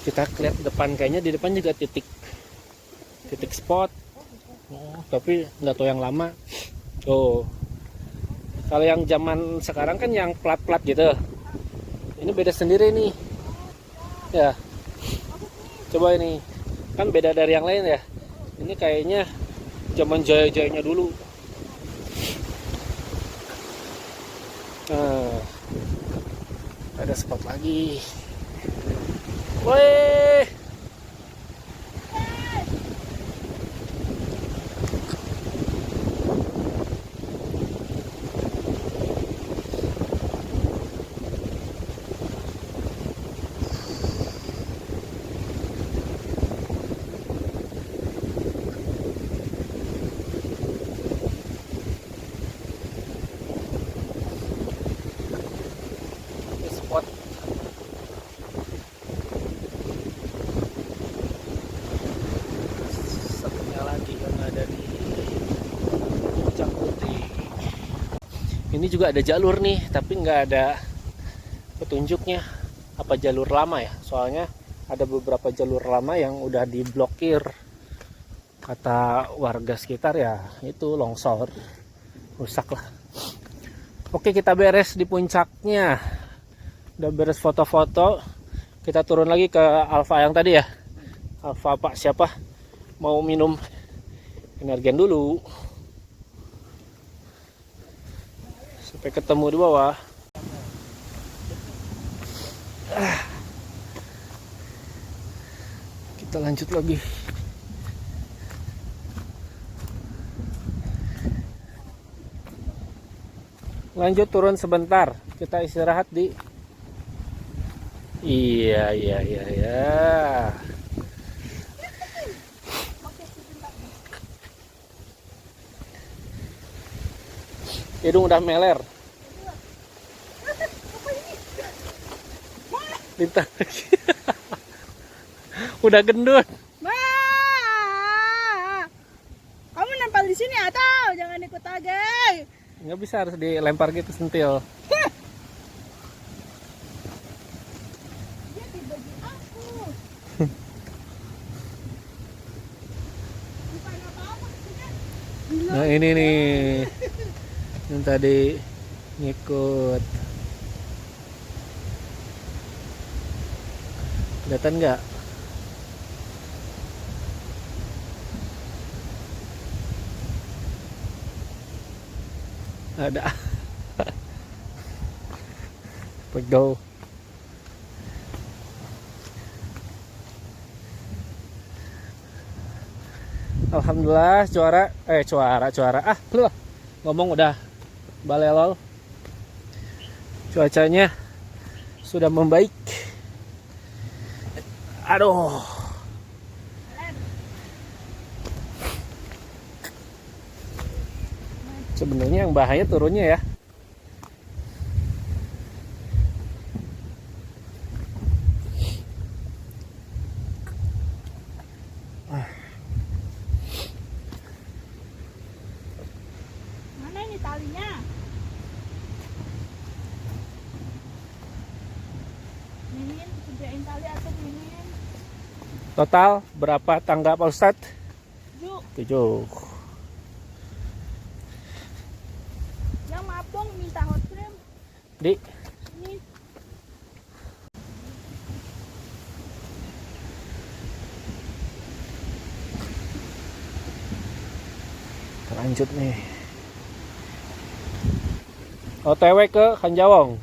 Kita lihat depan, kayaknya di depan juga titik spot. Oh, tapi nggak tahu yang lama. Oh, kalau yang zaman sekarang kan yang plat-plat gitu. Ini beda sendiri nih. Ya, coba ini. Kan beda dari yang lain ya. Ini kayaknya zaman jaya-jayanya dulu. Nah, ada spot lagi. Woi. Spot satunya lagi yang ada di Puncak Putih. Ini juga ada jalur nih, tapi nggak ada petunjuknya. Apa jalur lama ya? Soalnya ada beberapa jalur lama yang udah diblokir. Kata warga sekitar ya itu longsor, rusak lah. Oke, kita beres di puncaknya. Udah beres foto-foto. Kita turun lagi ke Alfa yang tadi ya. Alfa Pak siapa? Mau minum energen dulu. Sampai ketemu di bawah. Kita lanjut lagi. Lanjut turun sebentar. Kita istirahat di. Iya. Hidung udah meler. Lintang. Udah gendut. Kamu nempel di sini atau jangan ikut aja. Nggak bisa, harus dilempar gitu sentil. Dia tiba di aku. Bukan apa-apa kesini. Nah ini nih yang tadi ngikut. Kelihatan nggak? Ada. Pegel. Alhamdulillah cuara. Ah, lu ngomong udah balelol. Cuacanya sudah membaik. Aduh. Sebenarnya yang bahaya turunnya ya. Mana ini talinya? Mimin, sediain tali atau mimin? Total berapa tangga Pak Ustadz? 7. Yang mabong minta hot cream. Di. Ini. Lanjut nih. OTW ke Kanjawong.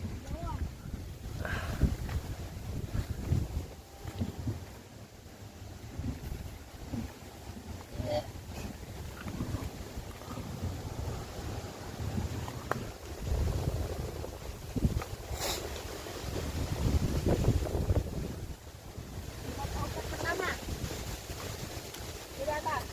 Pertama. Di atas.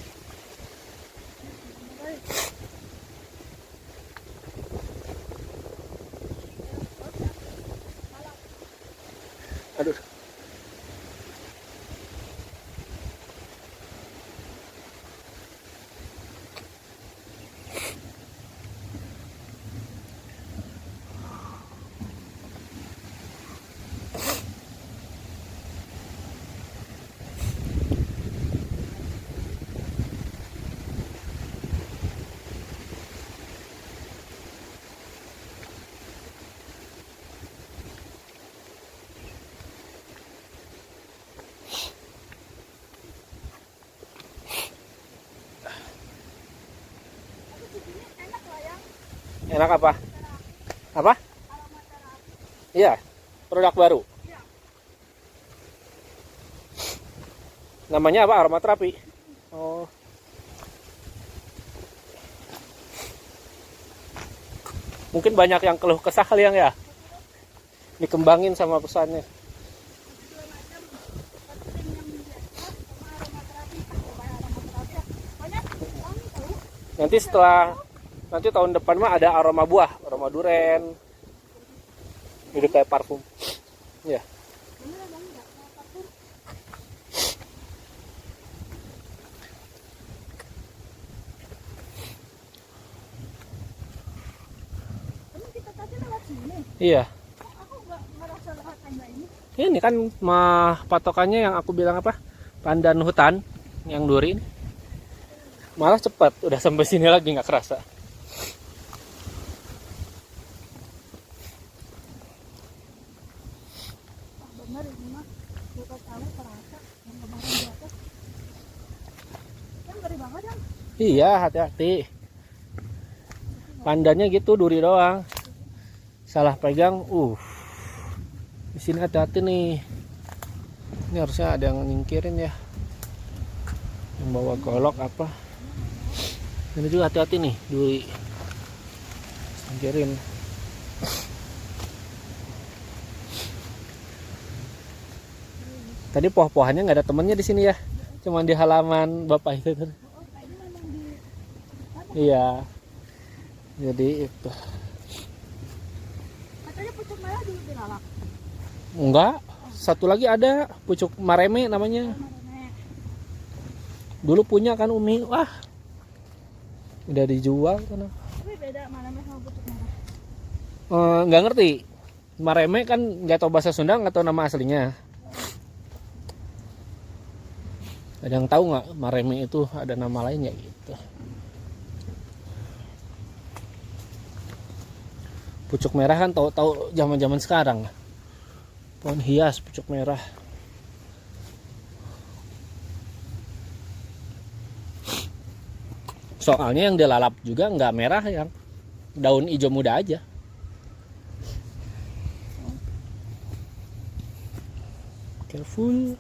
Aduh. Enak apa? Apa? Iya, produk baru. Namanya apa? Aromaterapi. Oh. Mungkin banyak yang keluh kesah kali ya. Dikembangin sama pesannya. Nanti tahun depan mah ada aroma buah, aroma duren. Jadi kayak parfum. Ya. Iya. Ini kan patokannya yang aku bilang apa? Pandan hutan yang duri ini. Malah cepat, udah sampai sini lagi nggak kerasa. Bener ini mah, buka tahu terasa yang kemarin di atas. Kan ngeri banget kan? Iya, hati-hati. Pandannya gitu, duri doang. Salah pegang, di sini hati-hati nih. Ini harusnya ada yang nyingkirin ya. Yang bawa golok apa. Ini juga hati-hati nih, duri. Nyingkirin. Tadi poh-pohannya nggak ada temennya di sini ya. Cuman di halaman bapak itu. Iya. Jadi itu. Katanya pucuk merah dulu dilalap. Enggak, satu lagi ada pucuk mareme namanya. Dulu punya kan Umi, wah udah dijual kan. Tapi beda mareme sama pucuk merah. Nggak ngerti. Mareme kan nggak tahu bahasa Sunda, nggak tahu nama aslinya. Ada yang tahu nggak mareme itu ada nama lainnya gitu. Pucuk merah kan tahu zaman-zaman sekarang. Pohon hias pucuk merah. Soalnya yang dilalap juga nggak merah, yang daun hijau muda aja. Careful.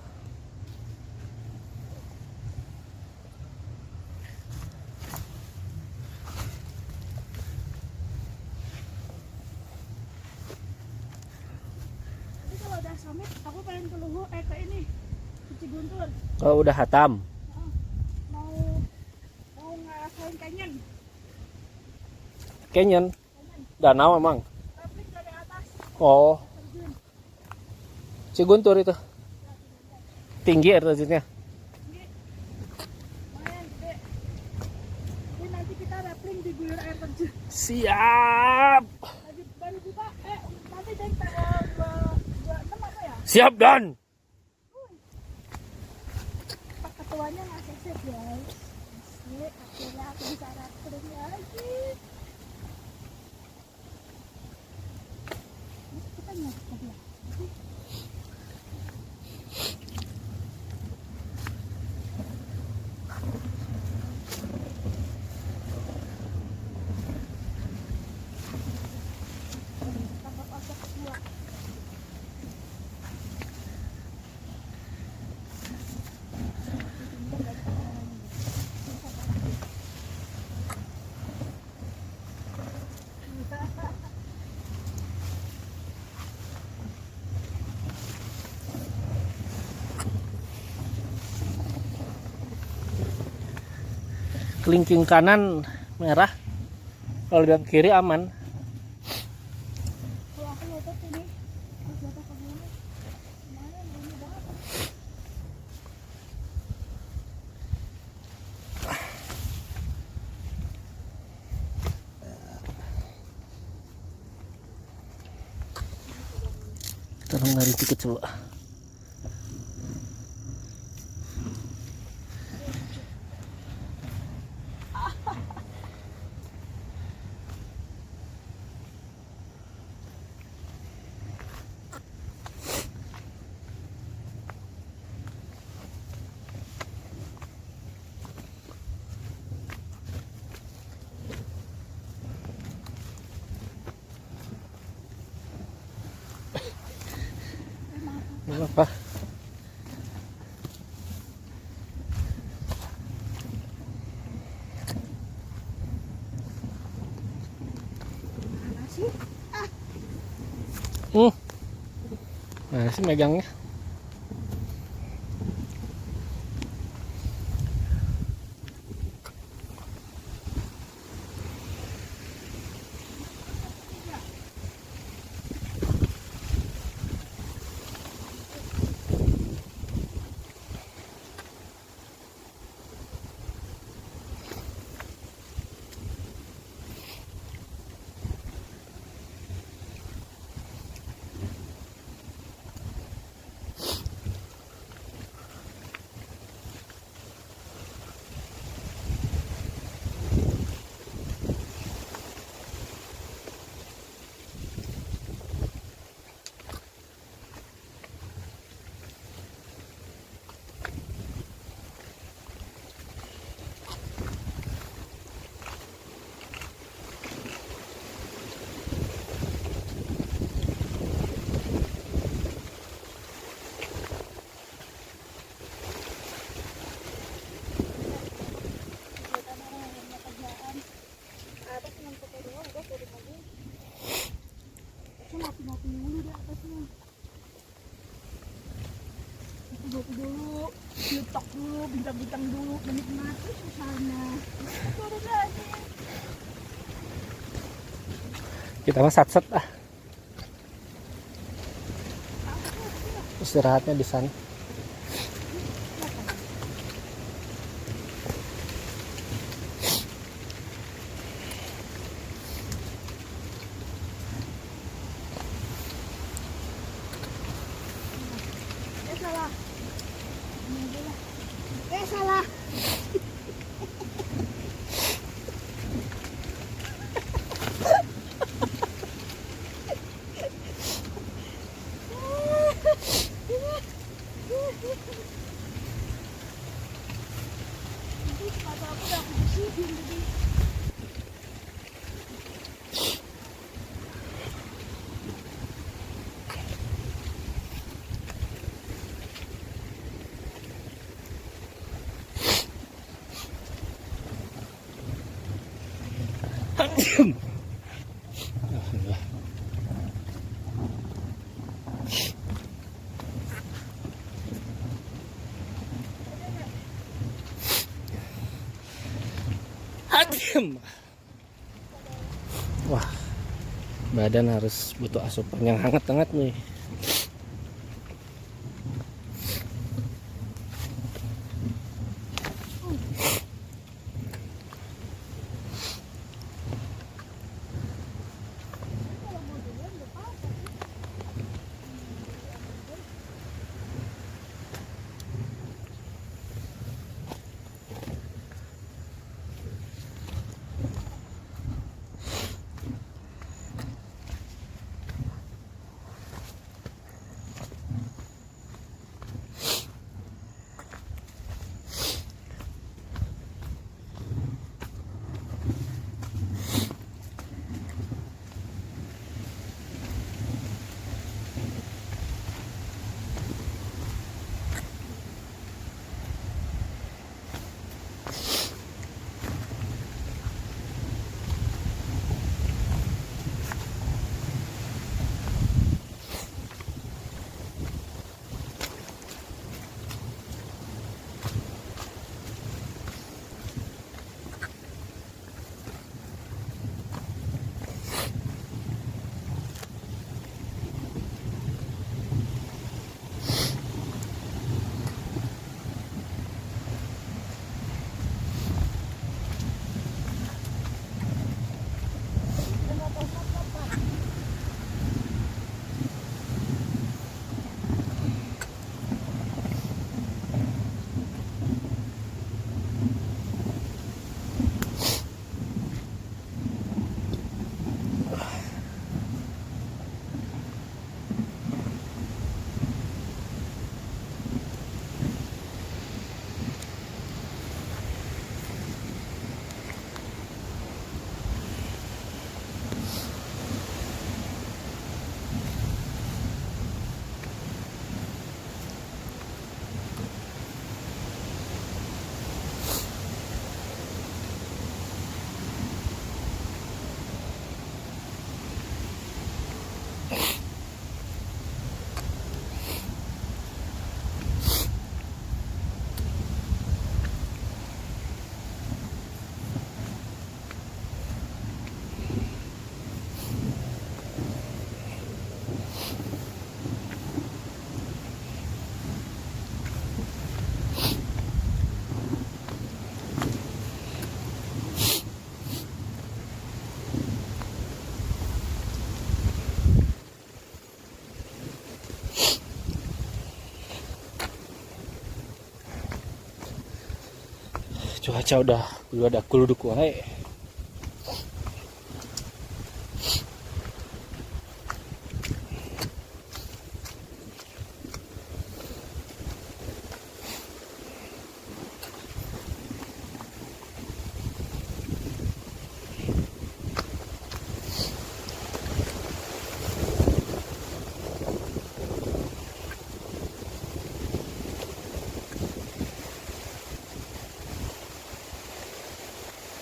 Tapi kalau udah summit, aku pengen ke Luhu, ke ini, ke Ciguntur. Oh, udah hatam. Mau ngerasain canyon. Canyon. Danau emang. Tapi dari atas Oh, terjun. Ciguntur itu. Tinggi air terjunnya. Ini lumayan gede. Ini nanti kita rappling di guyur air terjun. Siap. Lagi baru buka, nanti dari tanggal 26 apa ya? Siap Dan. Pak ketuanya nggak sesek guys. Asik, akhirnya aku bisa rappling lagi. Terus kita nyari tadi ya? Tangkap asap kedua. Kelingking kanan merah. Kalau di kiri aman. Kalau aku nyotot ini, aku jatuh ke bawah. Lumayan, bunyi banget. Kita longgarin dikit coba. apa. Mana sih? Nah sih megangnya. Kegiatan orang yang punya kerjaan. Atas cuma foto doang, udah turun lagi. Itu ngopi-ngopi dulu di atasnya. Ngopi dulu, nyetok dulu, bintang-bintang dulu, menikmati suasana. Turun lagi. Kita mah sat-sat ah. Istirahatnya di sana. Salah. Salah. Sepatu aku udah aku bersihin tadi. Wah, badan harus butuh asupan yang hangat-hangat nih. Cuaca udah ada kuluduk wae.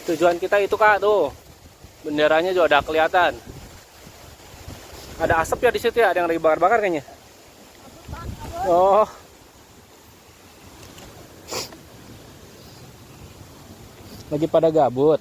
Tujuan kita itu Kak, tuh. Benderanya juga udah kelihatan. Ada asap ya di situ ya, ada yang lagi bakar-bakar kayaknya. Oh. Lagi pada gabut.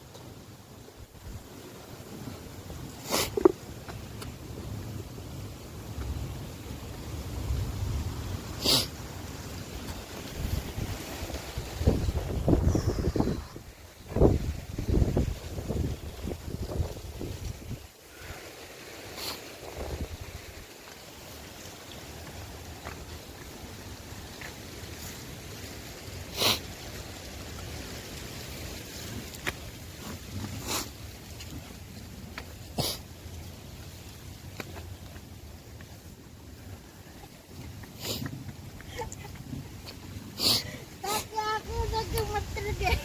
Tapi aku udah gemeter deh.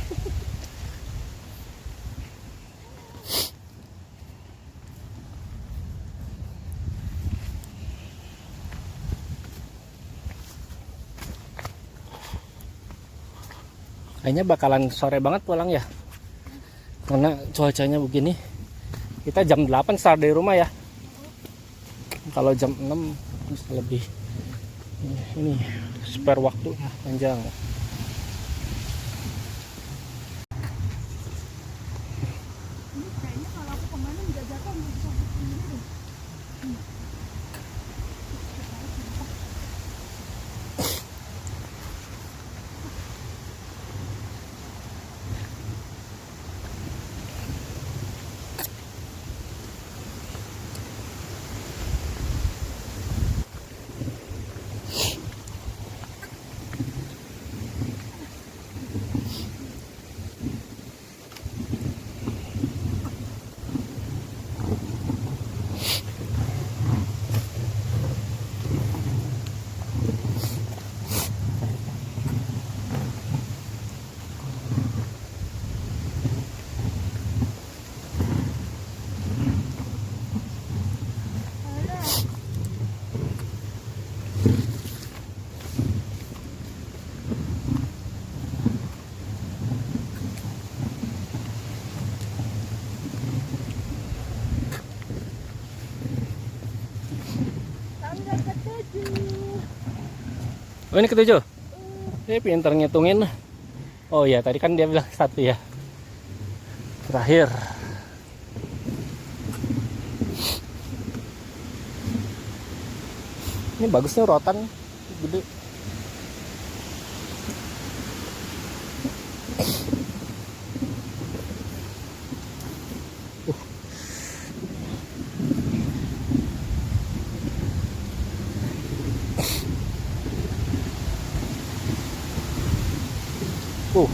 Kayaknya bakalan sore banget pulang ya. Karena cuacanya begini. Kita jam 8 start dari rumah ya. Kalau jam 6 bisa lebih. Ini spare waktu panjang. Ini kayaknya kalau aku kemana nggak jatuh nggak bisa begini deh. Tanggal ke-7. Oh ini ketujuh. Pinter ngitungin. Oh ya tadi kan dia bilang 1 ya. Terakhir. Ini bagusnya rotan gede. Uh.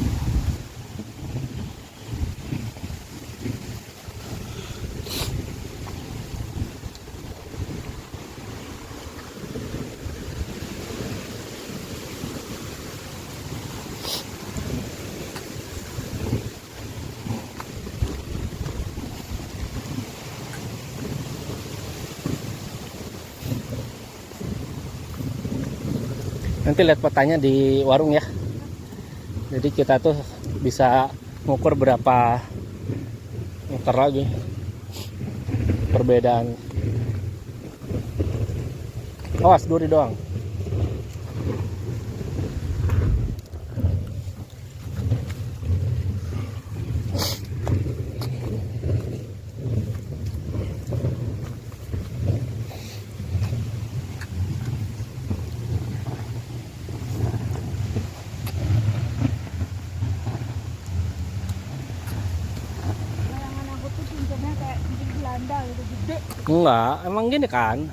Nanti lihat petanya di warung ya. Jadi kita tuh bisa ngukur berapa meter lagi perbedaan. Awas duri doang. Enggak, emang gini kan.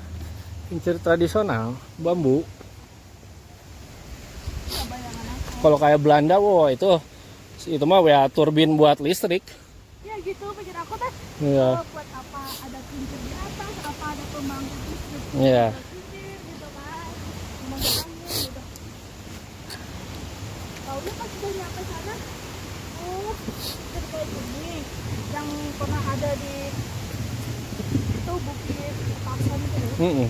Kincir tradisional, bambu. Nggak bayangan aku. Kalau kayak Belanda, wow itu mah ya turbin buat listrik. Ya gitu pikir aku teh. Iya. Buat apa ada kincir di atas, apa ada pembangkit listrik Iya. kincir gitu kan. Pembangkit angin gitu. Taunya pas udah nyampe sana, oh jadi kayak gini. Yang pernah ada di itu bukit Paksan itu loh. Mm-mm.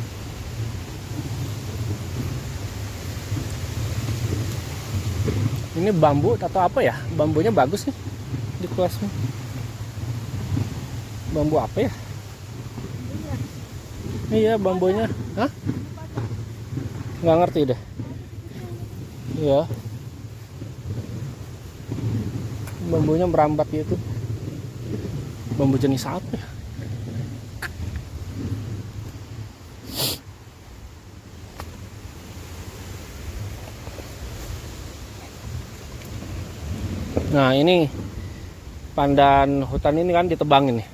Ini bambu atau apa ya? Bambunya bagus nih di kelasnya. Bambu apa ya? Iya. Iya bambunya. Hah? Nggak ngerti deh. Iya. Bambunya merambat gitu. Bambu jenis apa ya? Nah ini pandan hutan ini kan ditebangin nih.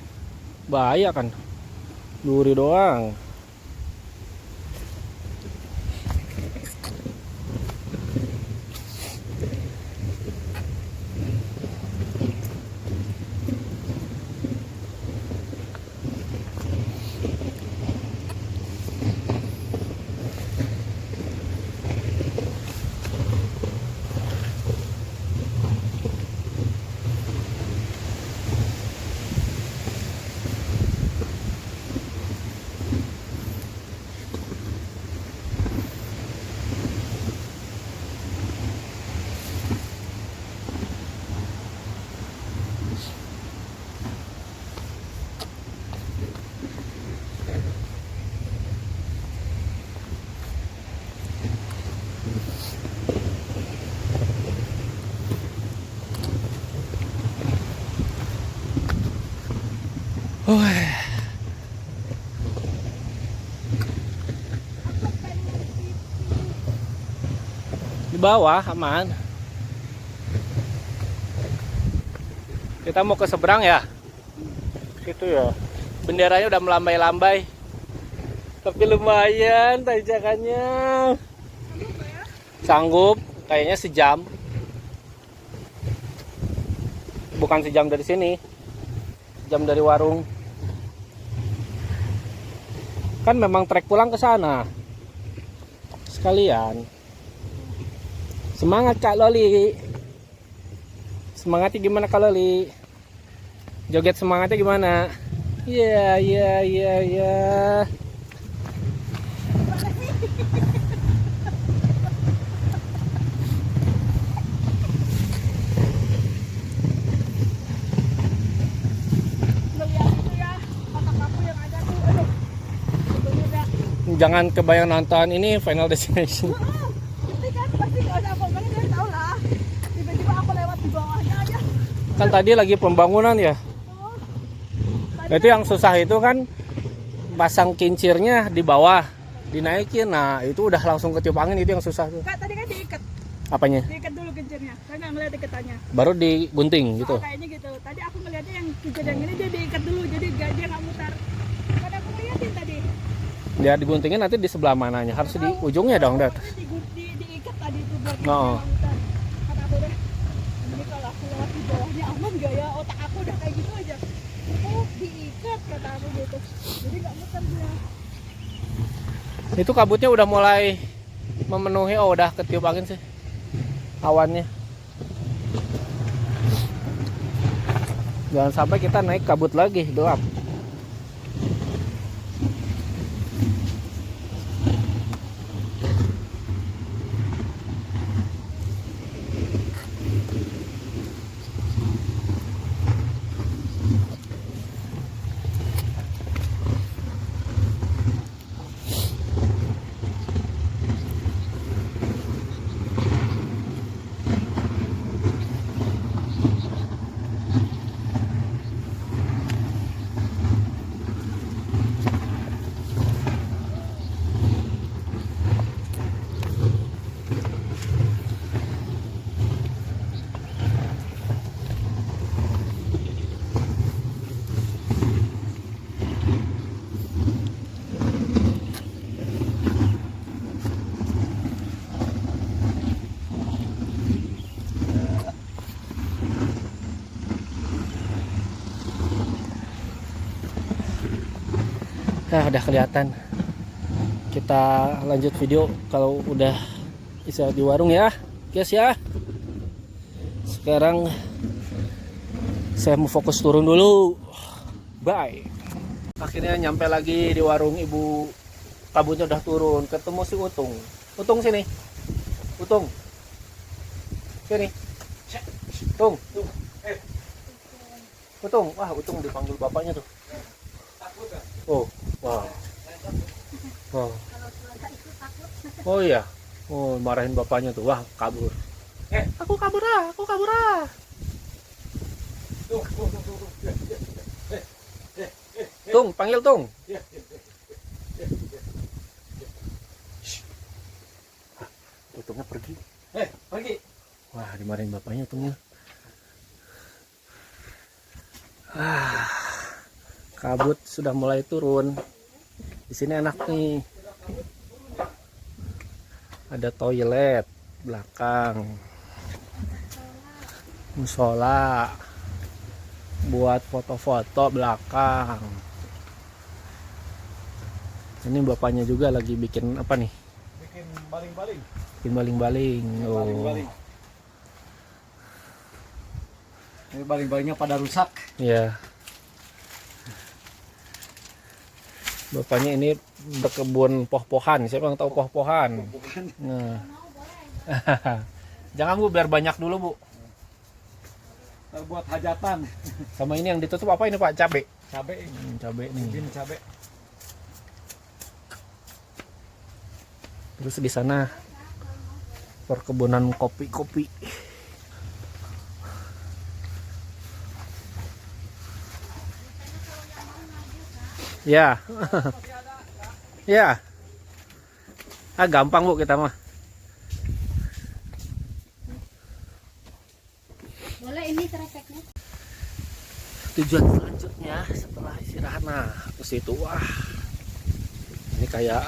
Bahaya kan. Duri doang. Di bawah aman. Kita mau ke seberang ya. Itu ya. Benderanya udah melambai-lambai. Tapi lumayan tanjakannya. Sanggup, kayaknya sejam. Bukan sejam dari sini. Jam dari warung. Kan memang trek pulang ke sana. Sekalian. Semangat Kak Loli. Semangatnya gimana Kak Loli? Joget semangatnya gimana? Iya, iya, iya, iya. Ngeliat itu ya, otak aku yang ada tuh, aduh. Sebelumnya udah Jangan kebayang nonton ini Final Destination. Nanti kan pasti gak ada apa-apanya dia tahu lah. Tiba-tiba aku lewat di bawahnya aja. Kan tadi lagi pembangunan ya. Oh, Nah, itu yang susah itu kan pasang kincirnya di bawah, dinaikin. Nah, itu udah langsung ketiup angin, itu yang susah tuh. Kak tadi kan diikat, Apanya? diikat dulu kincirnya. Saya nggak ngeliat iketannya. Baru digunting gitu. Oh, kayaknya gitu. Tadi aku ngeliatnya yang kincir yang ini dia diikat dulu, jadi dia nggak mutar. Kan aku ngeliatin tadi. Dia diguntingin nanti di sebelah mananya? Harus di ujungnya dong, Dad. Diikat tadi itu buat dia Oh. nggak mutar. Kata aku deh, ini kalau aku lewat di bawahnya aman gak ya? Otak aku udah kayak gitu aja. Oh, diikat kata aku gitu. Jadi nggak mutar dia. Itu kabutnya udah mulai memenuhi. Oh, udah ketiup angin sih awannya. Jangan sampai kita naik kabut lagi, gelap. Nah, udah kelihatan. Kita lanjut video kalau udah bisa di warung ya, guys ya. Sekarang saya mau fokus turun dulu. Bye. Akhirnya nyampe lagi di warung Ibu. Kabutnya udah turun. Ketemu si Utung. Utung sini. Utung. Sini. Utung. Utung. Wah, Utung dipanggil bapaknya tuh. Oh, wow. Wow. Oh iya. Oh, marahin bapaknya tuh. Wah, kabur. Aku kabur ah, aku kabur ah. Tung, panggil Tung. Utungnya pergi. Pergi. Wah, dimarahin bapaknya Tungnya. Kabut sudah mulai turun. Di sini enak nih. Ada toilet belakang. Musola. Buat foto-foto belakang. Ini bapaknya juga lagi bikin apa nih? Bikin baling-baling. Bikin baling-baling. Oh. Baling-baling. Ini baling-balingnya pada rusak. Ya. Bapaknya ini berkebun poh-pohan. Siapa yang tahu poh-pohan? Bukan. Nah. Jangan Bu, biar banyak dulu Bu. Buat hajatan. Sama ini yang ditutup apa ini Pak? Cabe. Cabe. Cabe nih. Bikin cabe. Terus di sana perkebunan kopi-kopi. Ya. Ya. Ah, gampang Bu kita mah. Boleh ini treseknya. Tujuan selanjutnya setelah istirahat, nah ke situ. Wah, ini kayak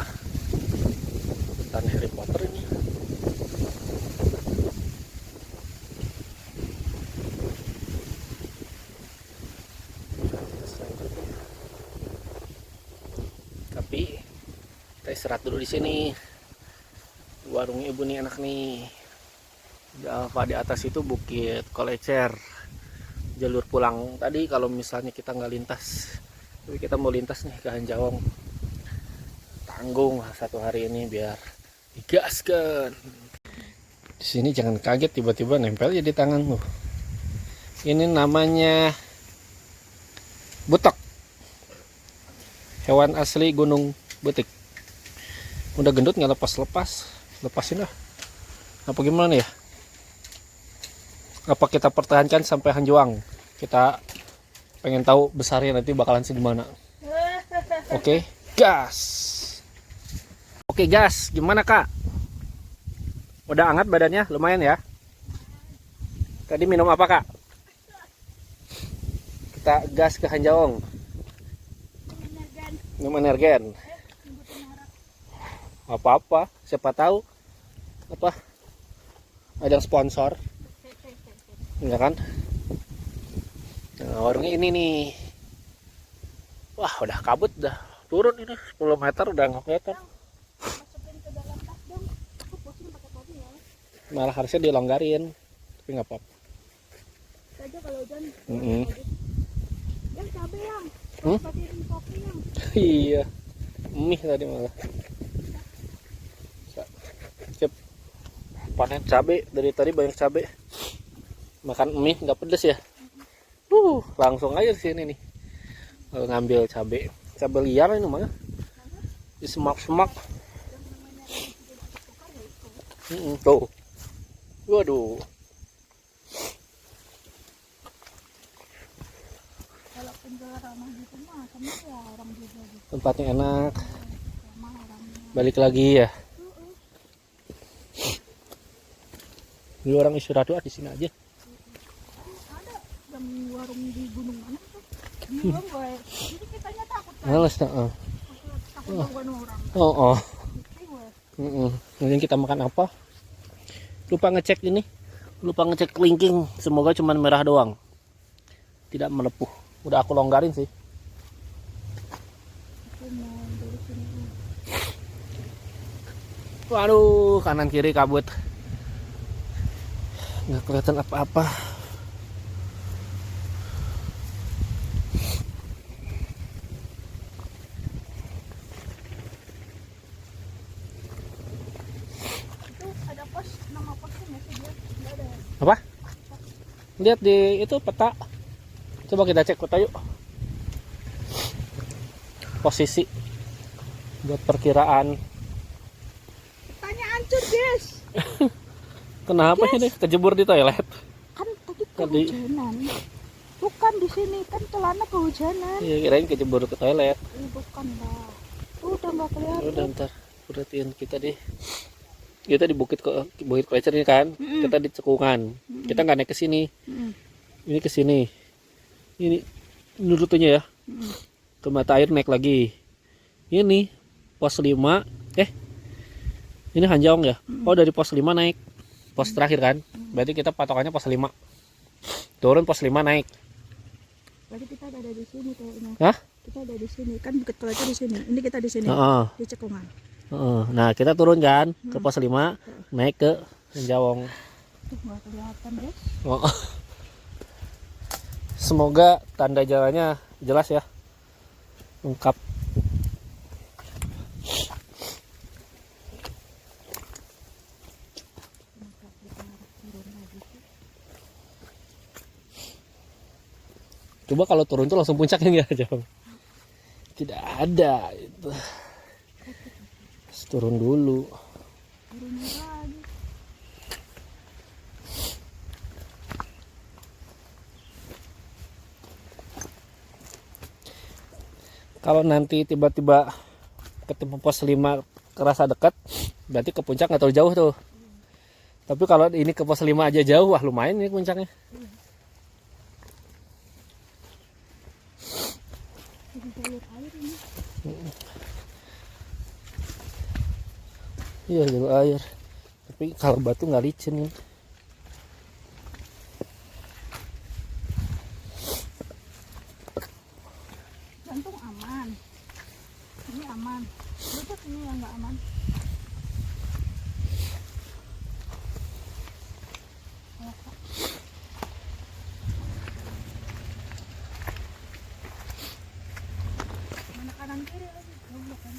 hutan Harry Potter ini. Tapi kita istirahat dulu di sini. Warung ibu nih enak nih. Di Alfa di atas itu Bukit Kolecer. Jalur pulang tadi kalau misalnya kita nggak lintas, tapi kita mau lintas nih ke Hanjawong. Tanggung satu hari ini biar digaskan. Di sini jangan kaget tiba-tiba nempel jadi tanganmu. Ini namanya butek. Hewan asli Gunung Butik. Udah gendut nggak lepas-lepas. Lepasin lah. Apa gimana ya? Apa kita pertahankan sampai Hanjuang? Kita pengen tahu besarnya nanti bakalan segimana. Oke, gas. Oke, gas. Gimana Kak? Udah hangat badannya? Lumayan ya. Tadi minum apa Kak? Kita gas ke Hanjawong. Minum energen. Apa-apa, siapa tahu apa ada sponsor. Enggak kan? Nah, warungnya ini nih. Wah, udah kabut dah. Turun ini 10 meter udah nggak kelihatan. Masukin ke dalam tas dong. Aku pusing pakai tadi ya. Malah harusnya dilonggarin. Tapi nggak apa-apa. Saja kalau hujan. Yang cabe yang. Pakein kopi yang. Iya. Mie tadi malah. Cep. Panen cabe dari tadi banyak cabe. Makan mie nggak pedes ya. Langsung aja di sini nih. Ngambil cabe liar ini mah. Di semak-semak. Tuh. Waduh. Kalau tinggal ramah gitu mah sama ya orang juga gitu. Tempatnya enak. Sama orangnya. Balik lagi ya. Dulu orang istirahat di sini aja. Ada yang warung di gunung mana tuh? Bilang gue. Jadi kitanya takut kan? Males Takut gangguan orang. Oh. Gitu gue. Mungkin kita makan apa? Lupa ngecek ini. Lupa ngecek kelingking. Semoga cuma merah doang. Tidak melepuh. Udah aku longgarin sih. Aku mau Waduh, kanan kiri kabut. Nggak kelihatan apa-apa. Itu ada pos, nama posnya nggak sih dia? Nggak ada ya? Apa? Lihat di itu peta. Coba kita cek peta yuk. Posisi buat perkiraan. Tanya hancur guys. Kenapa ini kejebur di toilet? Kan tadi Tadi. kehujanan. Bukan di sini kan celana kehujanan. Iya, kirain kejebur ke toilet. Bukan lah. Udah nggak kelihatan. Udah ntar perhatiin kita deh. Kita di Bukit Klecer ini kan. Kita di Cekungan. Kita nggak naik ke sini. Ini ke sini. Ini rutenya ya. Ke mata air naik lagi. Ini pos 5. Ini Hanjaong ya. Oh, dari pos 5 naik. Pos terakhir kan. Berarti kita patokannya pos 5. Turun pos 5 naik. Berarti kita ada di sini kayaknya. Hah? Kita ada di sini. Kan Bukit Klecer di sini. Ini kita di sini. Heeh. Di Cekungan. Nah, kita turun kan ke pos 5, naik ke Hanjaong. Tuh nggak kelihatan guys. Oh. Semoga tanda jalannya jelas ya, lengkap. Coba kalau turun tuh langsung puncaknya nggak jauh. Tidak ada itu. Harus turun dulu. Turun lagi. Kalau nanti tiba-tiba ketemu pos 5 kerasa dekat, berarti ke puncak nggak terlalu jauh tuh. Tapi kalau ini ke pos 5 aja jauh, wah lumayan ini puncaknya. Jadi jalur air ini. Iya, jalur air. Tapi kalau batu nggak licin. Jantung aman. Ini aman. Lutut ini yang nggak aman. Mana kanan kiri lagi? Goblok kan.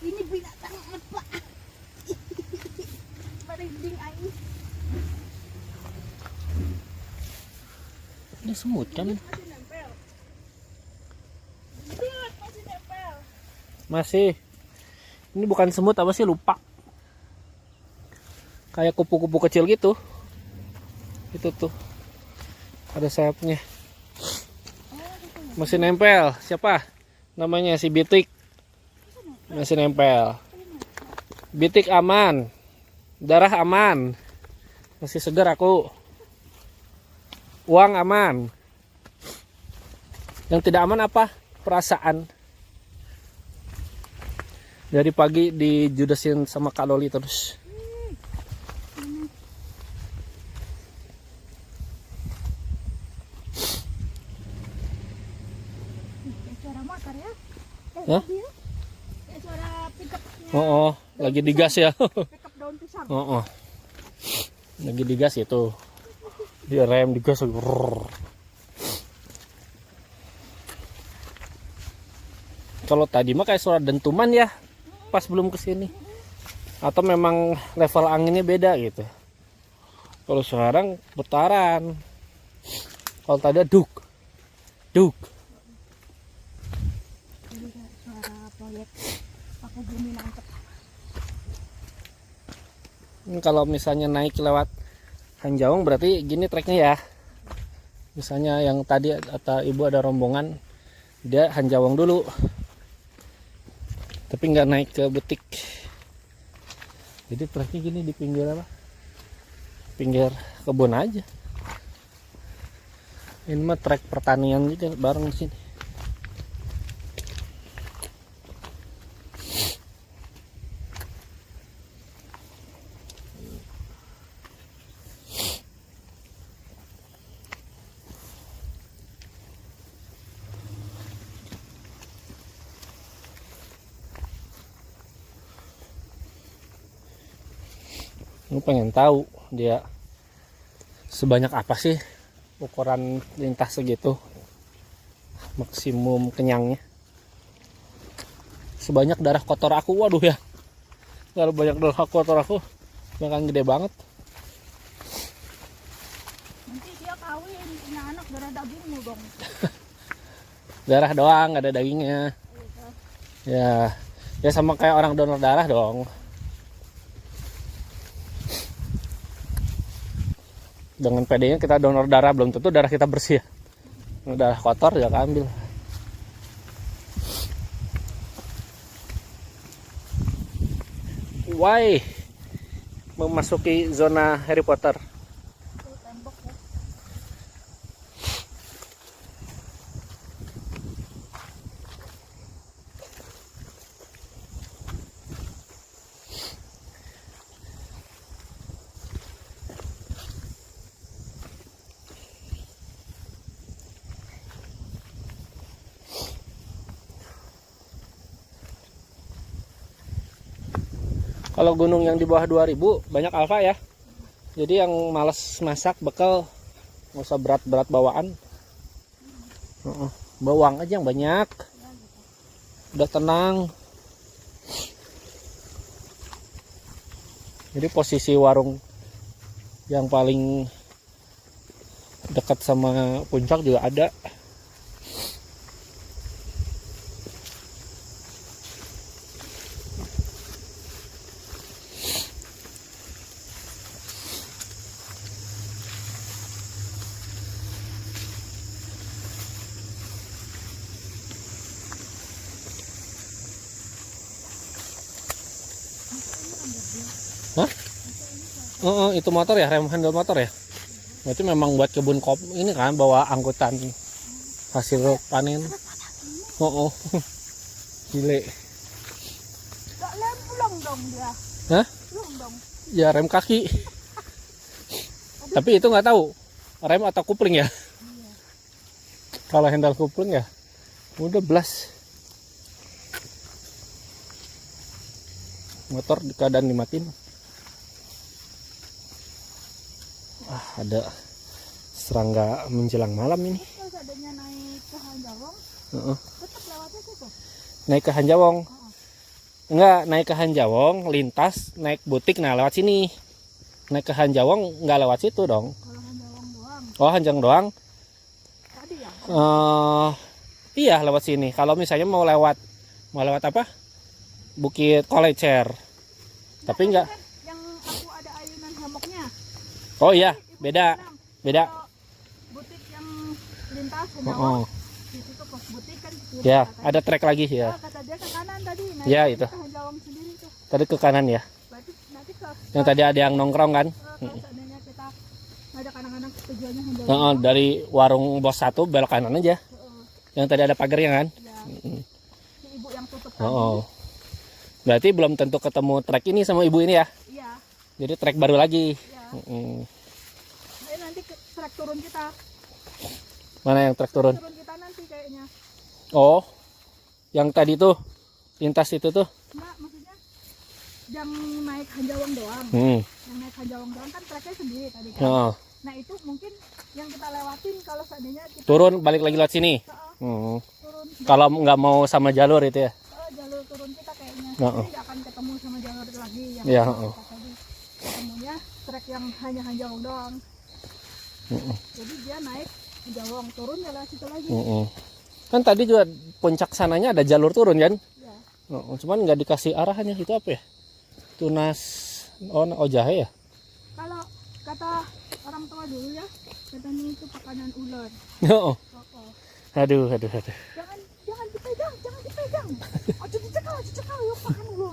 Ini binatang apa? Merinding aing. Ini semut kan? Masih nempel. Lihat, masih nempel. Masih. Ini bukan semut, apa sih, lupa. Kayak kupu-kupu kecil gitu. Itu tuh. Ada sayapnya. Masih nempel. Siapa? Namanya si Bitik. Masih nempel. Bitik aman. Darah aman. Masih segar aku. Uang aman. Yang tidak aman apa? Perasaan. Dari pagi dijudesin sama Kak Loli terus. Kayak suara motor ya? Hah? Mobil. Kayak suara pickupnya. Oh, lagi digas ya. Pickup daun pisang. Oh. Lagi digas itu. Dia rem digas. Brrr. Kalau tadi mah kayak suara dentuman ya, pas belum kesini. Atau memang level anginnya beda gitu. Kalau sekarang putaran. Kalau tadi duk, duk. Ini kayak suara proyek pakai bumi nancep. Kalau misalnya naik lewat Hanjaong berarti gini treknya ya. Misalnya yang tadi atau ibu ada rombongan, dia Hanjaong dulu. Tapi nggak naik ke butik. Jadi treknya gini di pinggir apa? Pinggir kebun aja. Ini mah trek pertanian juga bareng di sini. Gue pengen tahu dia sebanyak apa sih ukuran lintas segitu, maksimum kenyangnya. Sebanyak darah kotor aku, waduh ya. Kalau banyak darah kotor aku, bahkan gede banget. Nanti dia kawin punya anak darah dagingmu dong. Darah doang, nggak ada dagingnya. Ya, ya sama kayak orang donor darah dong. Dengan pedenya kita donor darah, belum tentu darah kita bersih ya. Darah kotor ya ambil. Why memasuki zona Harry Potter? Tuh, tembok ya. Kalau gunung yang di bawah 2000 banyak alfa ya. Jadi yang males masak bekal nggak usah berat-berat bawaan. Bawang aja yang banyak. Udah tenang. Jadi posisi warung yang paling dekat sama puncak juga ada. Hah? Itu motor ya, rem handle motor ya. Berarti memang buat kebun kopi ini kan, bawa angkutan hasil panen. Gile. Gak lem pulang dong dia. Hah? Pulang dong. Ya rem kaki. Tapi itu nggak tahu rem atau kupling ya. Kalau handle kupling ya udah belas. Motor di keadaan dimatiin. Ada serangga menjelang malam ini. Kalau seandainya naik ke Hanjawong, tetap lewatnya situ. Naik ke Hanjawong. Enggak, naik ke Hanjawong, lintas, naik butik, nah lewat sini. Naik ke Hanjawong nggak lewat situ dong. Kalau Hanjawong doang. Oh, Hanjang doang. Tadi ya. Iya lewat sini. Kalau misalnya mau lewat apa? Bukit Kolecer. Tapi enggak. Yang aku ada ayunan hamoknya. Oh iya, beda. Beda. Kalau butik yang lintas Oh, Hanjawong. oh. Di situ pos butik kan. Ya, ada trek lagi ya. Kata dia ke kanan tadi. Nah, Ya, itu. Ke Hanjawong sendiri tuh. Tadi ke kanan ya. Berarti nanti ke Yang tadi ada yang nongkrong kan? kalau seandainya kita ngajak anak-anak tujuannya Hanjawong. Dari warung bos 1 belok kanan aja. Yang tadi ada pagarnya kan? Ya. Si ibu yang tutup tadi. Oh. Berarti belum tentu ketemu trek ini sama ibu ini ya. Iya. Jadi trek baru lagi. Iya. Mm-mm. Nah, nanti trek turun kita. Mana yang trek turun? Turun kita nanti kayaknya. Oh. Yang tadi tuh lintas itu tuh. Enggak, maksudnya yang naik Hanjawong doang. Yang naik Hanjawong doang kan treknya sendiri tadi kan. Oh. Nah, itu mungkin yang kita lewatin kalau seandainya kita Turun balik lagi lewat sini. turun Kalau nggak mau sama jalur itu ya. jalur turun kita kayaknya. Oh. Jadi nggak akan ketemu sama jalur lagi yang Iya, kita oh. tadi. Ketemunya trek yang hanya Hanjawong doang. Jadi dia naik Hanjawong, turun ya lewat situ lagi. Kan tadi juga puncak sananya ada jalur turun kan? Ya. Cuman nggak dikasih arahannya. Itu apa ya? Tunas jahe ya? Kalau kata orang tua dulu ya, katanya itu pakanan ular. Oh. Oh. Aduh. Jangan dipegang. Aja dicekal, yuk makan dulu.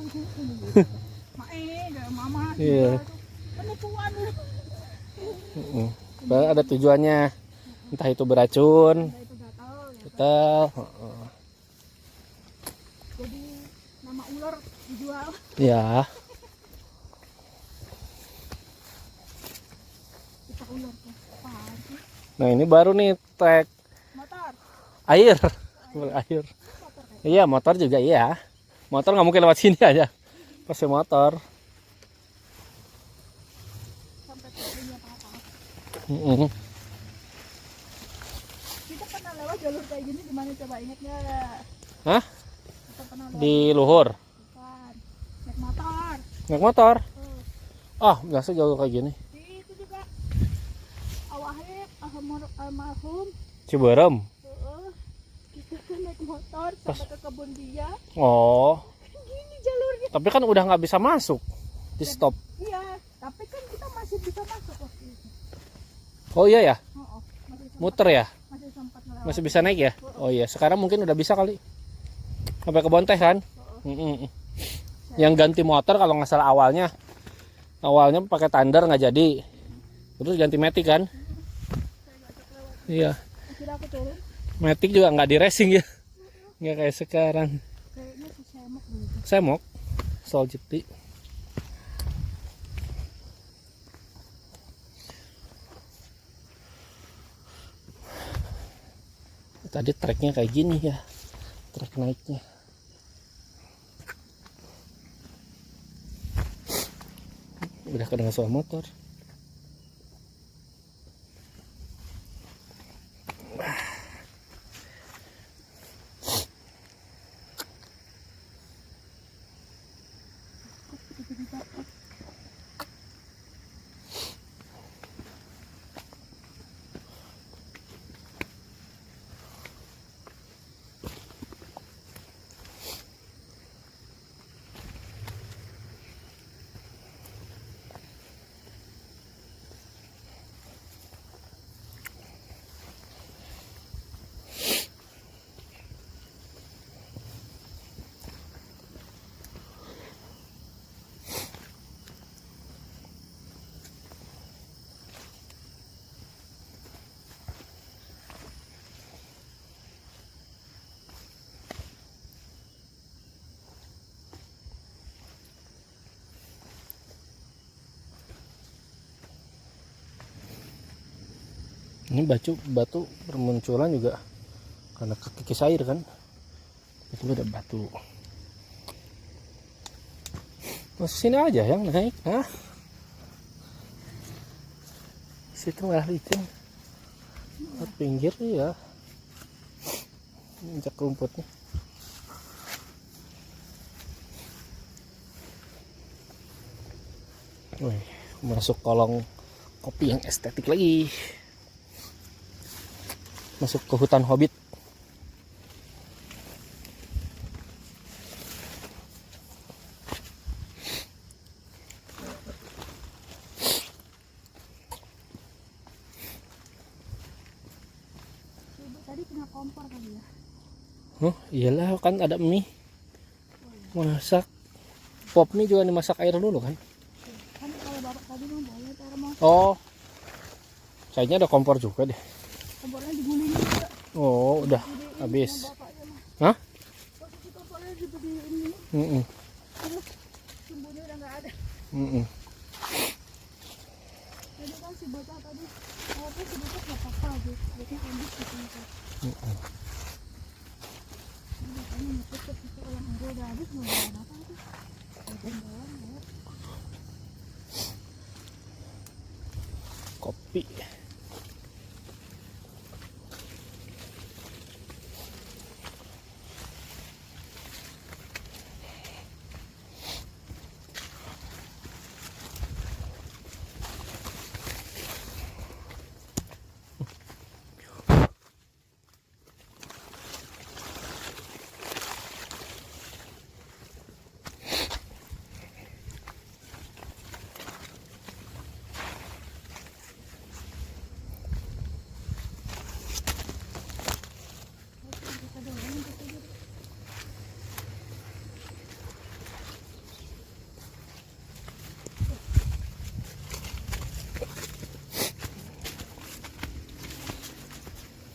Mae, mama. Iya. Penipuan. Ada tujuannya. Entah itu beracun, Itu gatal. Ya. betul. Jadi nama ular dijual. Ya. Kita ular tuh. Apaan sih? Nah ini baru nih trek Motor. air. Air. Iya motor juga iya. Motor nggak mungkin lewat sini aja. Pasti motor. Mm-mm. Kita pernah lewat jalur kayak gini di mana coba, inget nggak? Hah? Kita pernah lewat Di luhur. bukan, naik motor. Naik motor. Tuh. Ah, biasa jauh kayak gini. Di itu juga awalnya almarhum. Ciberem. Kita kan naik motor sampai ke kebun dia. Oh, Gini jalurnya. tapi kan udah nggak bisa masuk. Di stop. Iya, tapi kan kita masih bisa masuk waktu itu. Oh iya ya, Masih sempat, muter ya. masih sempat melewati. Masih bisa naik ya? Oh iya, sekarang mungkin udah bisa kali. Sampai ke Bonteh kan? Mm-mm. Yang ganti motor kalau nggak salah awalnya pakai Thunder nggak jadi. Terus ganti Matic kan? Saya nggak ajak lewat. Iya. Akhirnya aku turun. Matic juga nggak di racing ya. Nggak kayak sekarang. Kayaknya si Semok dulu. Semok, Sol Jepti. Tadi treknya kayak gini ya, trek naiknya. Udah kedengar suara motor. Ini batu bermunculan juga karena kekikis air kan. Itu ada batu. Masuk sini aja yang naik, hah? Situ malah licin. Ke pinggir ya. Injak rumputnya. Wih, masuk kolong kopi yang estetik lagi. Masuk ke hutan hobbit. Tadi kena kompor kali ya. Oh iyalah kan ada mie. Masak. Pop mie juga dimasak air dulu kan. Kan kalau bapak tadi mau boleh cara mau Oh, kayaknya ada kompor juga deh. kompornya diguling juga. Oh udah habis. Bapaknya mah. Hah? Posisi kompornya di ini. Mm-mm. Terus sumbunya udah nggak ada. Mm-mm. Jadi kan si bocah tadi, apa si bocah nggak apa-apa gitu. Jadi habis gitu. Mm-mm. Ini kan nyetip itu orang udah habis mau jalan apa itu? Jalan ya. Kopi.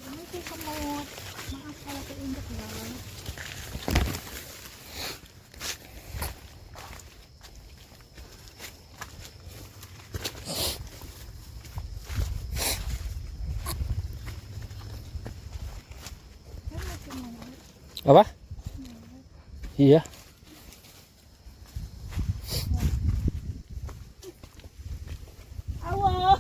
Ini sih semut. Maaf kalau keinjek ya. Kan masih mau. Apa? Iya. Allah.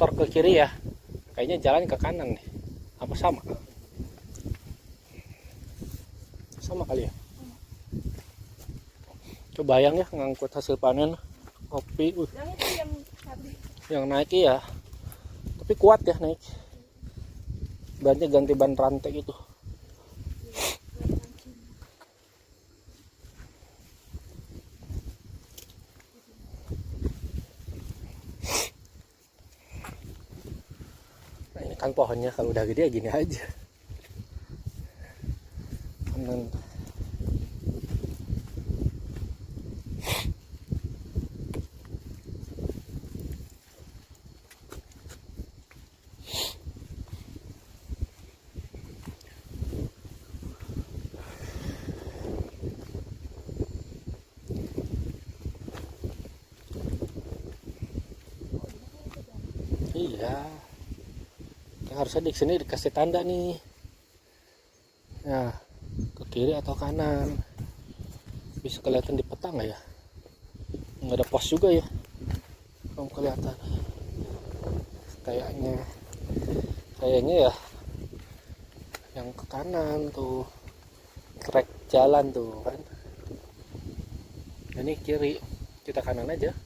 motor ke kiri ya. Kayaknya jalan ke kanan nih. Apa sama? Sama kali ya. Kebayang ya ngangkut hasil panen kopi. Yang itu yang tadi. Yang naik ya. Tapi kuat ya naik. Bannya ganti ban rantai gitu. Nah, ini kan pohonnya kalau udah gede gini aja. Kanan. Iya. Yang harusnya di sini dikasih tanda nih. Nah, ke kiri atau kanan. Bisa kelihatan di peta nggak ya? Nggak ada pos juga ya. Belum kelihatan. Kayaknya ya yang ke kanan tuh. Trek jalan tuh kan. Ini kiri. Kita kanan aja.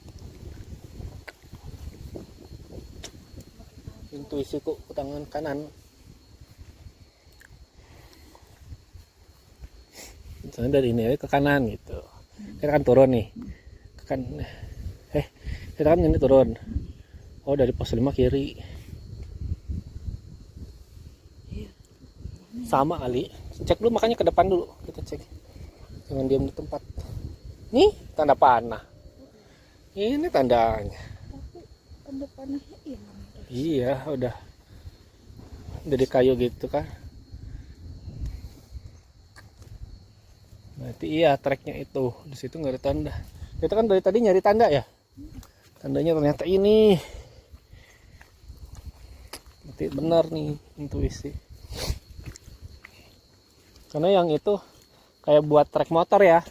Intuisiku ke tangan kanan. Misalnya dari ini ke kanan gitu. Kita kan turun nih. Kita kan ini turun. Oh, dari pos 5 kiri. Sama kali. Cek dulu makanya ke depan dulu. Kita cek. Jangan diam di tempat. Nih tanda panah. Ini tandanya. Tapi tanda panahnya hilang. Iya, udah dari kayu gitu kan. Berarti iya treknya itu. Di situ nggak ada tanda. Kita kan dari tadi nyari tanda ya. Tandanya ternyata ini. Berarti benar nih intuisi. Karena yang itu kayak buat trek motor ya.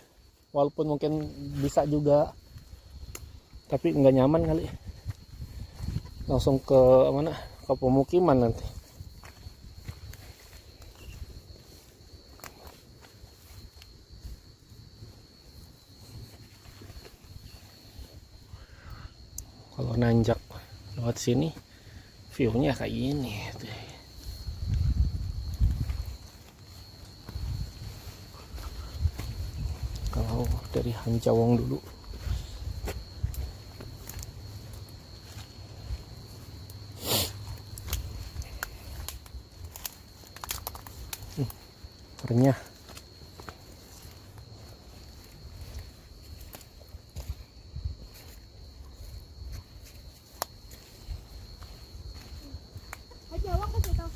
Walaupun mungkin bisa juga. Tapi nggak nyaman kali. Langsung ke mana? Ke pemukiman nanti. Kalau nanjak lewat sini, view-nya kayak gini. Kalau dari Hanjawong dulu. Renyah. Aja awak ke situ.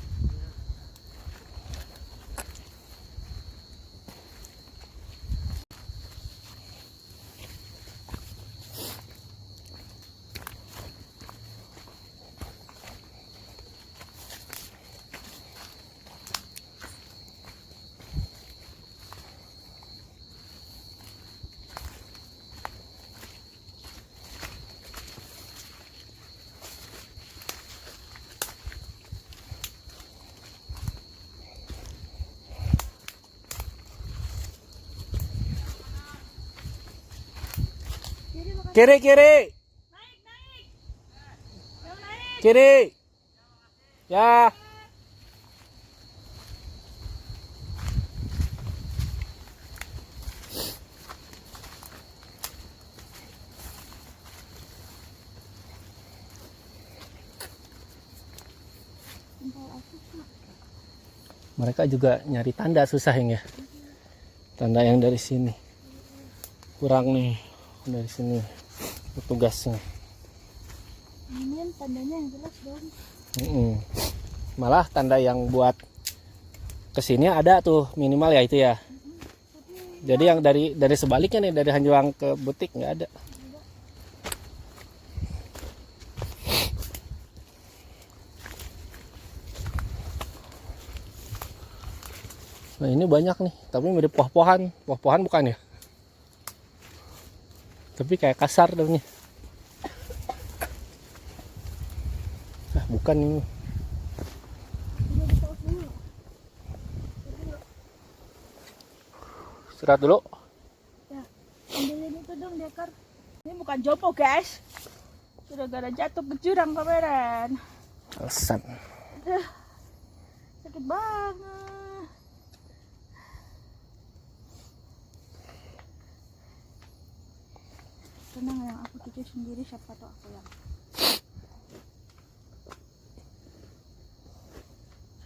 Kiri, kiri. Kiri. Ya. Mereka juga nyari tanda susah ya. Tanda yang dari sini. Kurang nih dari sini petugasnya. Ini tandanya yang jelas dong. Malah tanda yang buat kesini ada tuh minimal ya itu ya. Jadi yang dari sebaliknya nih dari Hanjuang ke Butik nggak ada. Nah ini banyak nih, tapi mirip pohon-pohan bukan ya? Tapi kayak kasar daunnya. bukan ini. Ini di pause dulu. Istirahat dulu. Ya, ambilin itu dong dekar. Ini bukan jompo guys. Sudah gara jatuh ke jurang kemarin. Alasan. Aduh, sakit banget. Tenang yang aku cuci sendiri, siapa tuh aku yang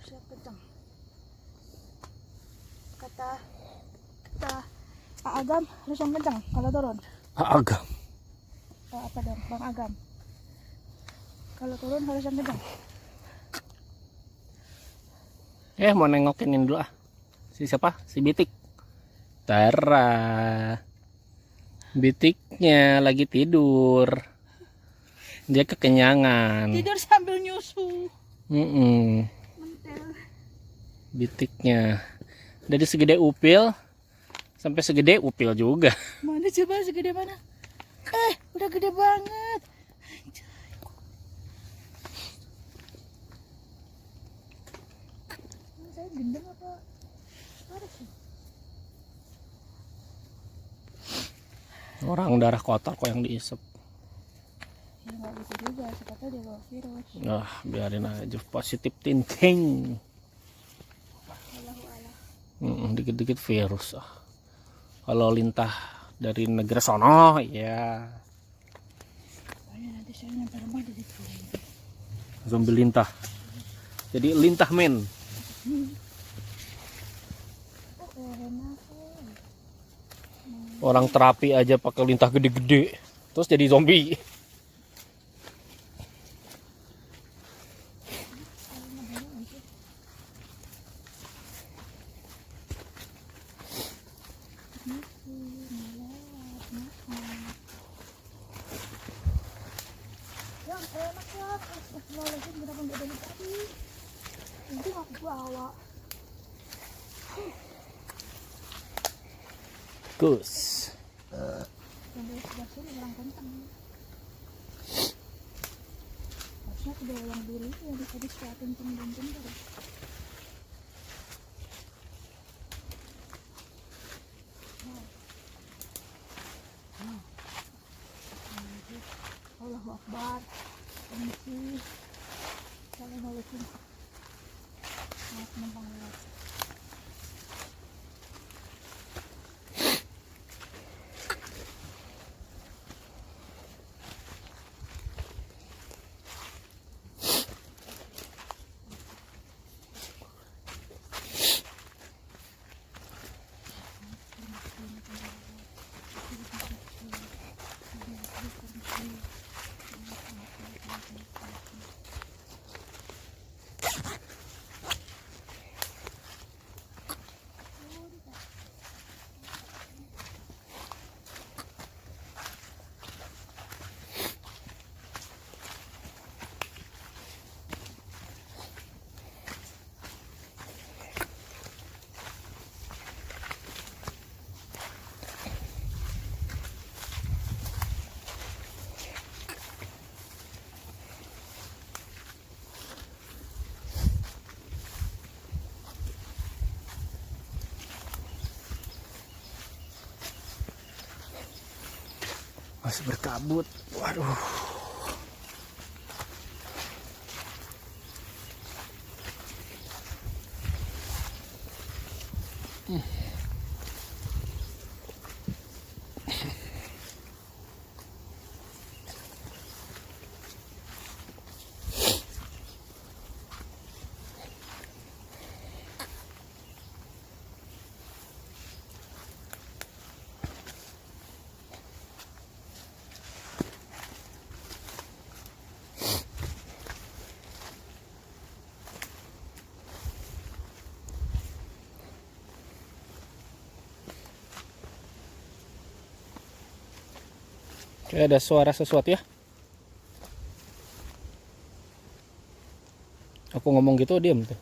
siap kencang. Kata Pak Agam harus yang kencang kalau turun. Agam. Apa dong, Bang Agam? Kalau turun harus yang kencang. Mau nengokin ini dulu ah. Si siapa? Si Bitik. Tara. Bitiknya lagi tidur. Dia kekenyangan. Tidur sambil nyusu. Mentel. Bitiknya dari segede upil sampai segede upil juga. Mana coba segede mana? Udah gede banget. Saya gendeng apa? Harus ya? Orang darah kotor kok yang diisep. Ya nggak gitu juga, siapa tahu dia bawa virus. Biarin aja, positif thinking. Allahu alam. Dikit-dikit virus. Kalau lintah dari negara sono, ya. Pokoknya nanti saya nyampe rumah jadi Zombie lintah. Jadi lintah men. Orang terapi aja pakai lintah gede-gede, terus jadi zombie. Yang enak ya, astagfirullahaladzim, kenapa nggak dari tadi? Itu aku bawa. Gus. Yang dari sebelah sini kurang kencang. Harusnya aku bawa yang dulu itu yang tadi suka kencang dan kencang. Allahu Akbar. Permisi. Assalamualaikum. Maaf numpang lewat. Masih berkabut. Waduh. Kayak ada suara sesuatu ya. Aku ngomong gitu diam tuh.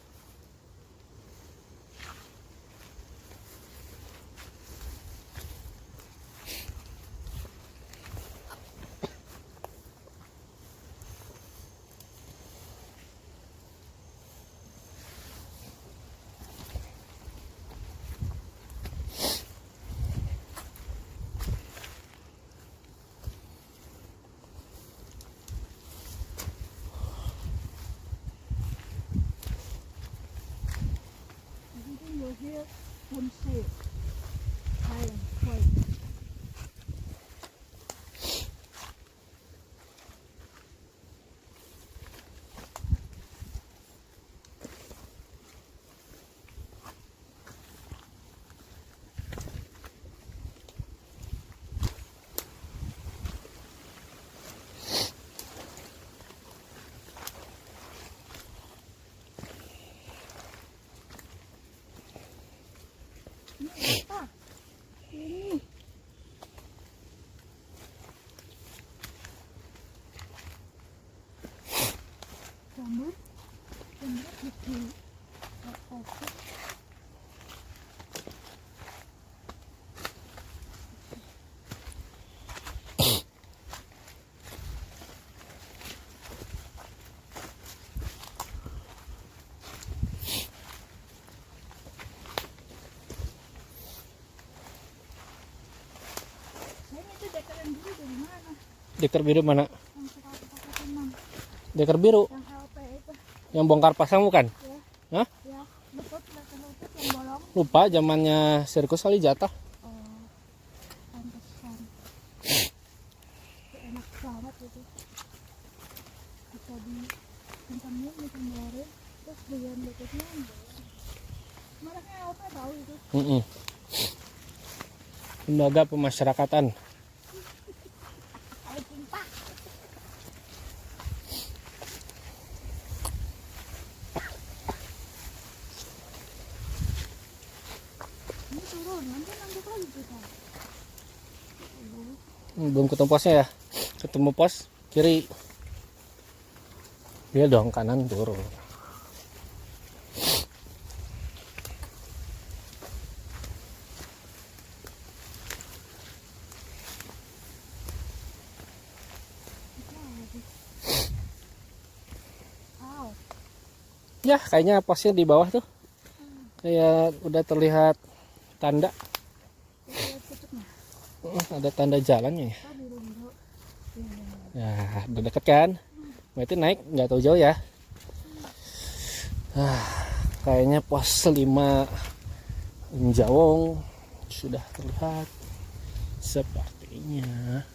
baik. Ini apa? Ini. Jamur. Jamur gitu. Oke. Saya itu dekeran dulu dari mana? Deker biru mana? Yang suka aku pakai teman. Deker biru. Yang LP itu. Yang bongkar pasang bukan? Ya. Hah? Ya. Lutut, lutut yang bolong. Lupa zamannya sirkus kali jatuh. Oh, pantesan. Enak banget itu. Bisa dikencangin, dikeluarin, terus bagian berikutnya mereknya apa tahu itu. Lembaga pemasyarakatan. Ayo timpah. Ini turun, nanti lanjut lagi kita. Belum ketemu posnya ya. Ketemu pos kiri. Dia dong kanan turun. Aw, Ya kayaknya posnya di bawah tuh. Kayak udah terlihat tanda. lihat pucuknya. Ada tanda jalannya ya. Ah, biru-biru. Ya udah deket kan. Berarti naik nggak tahu jauh ya. Kayaknya pos 5 Jawong sudah terlihat sepertinya.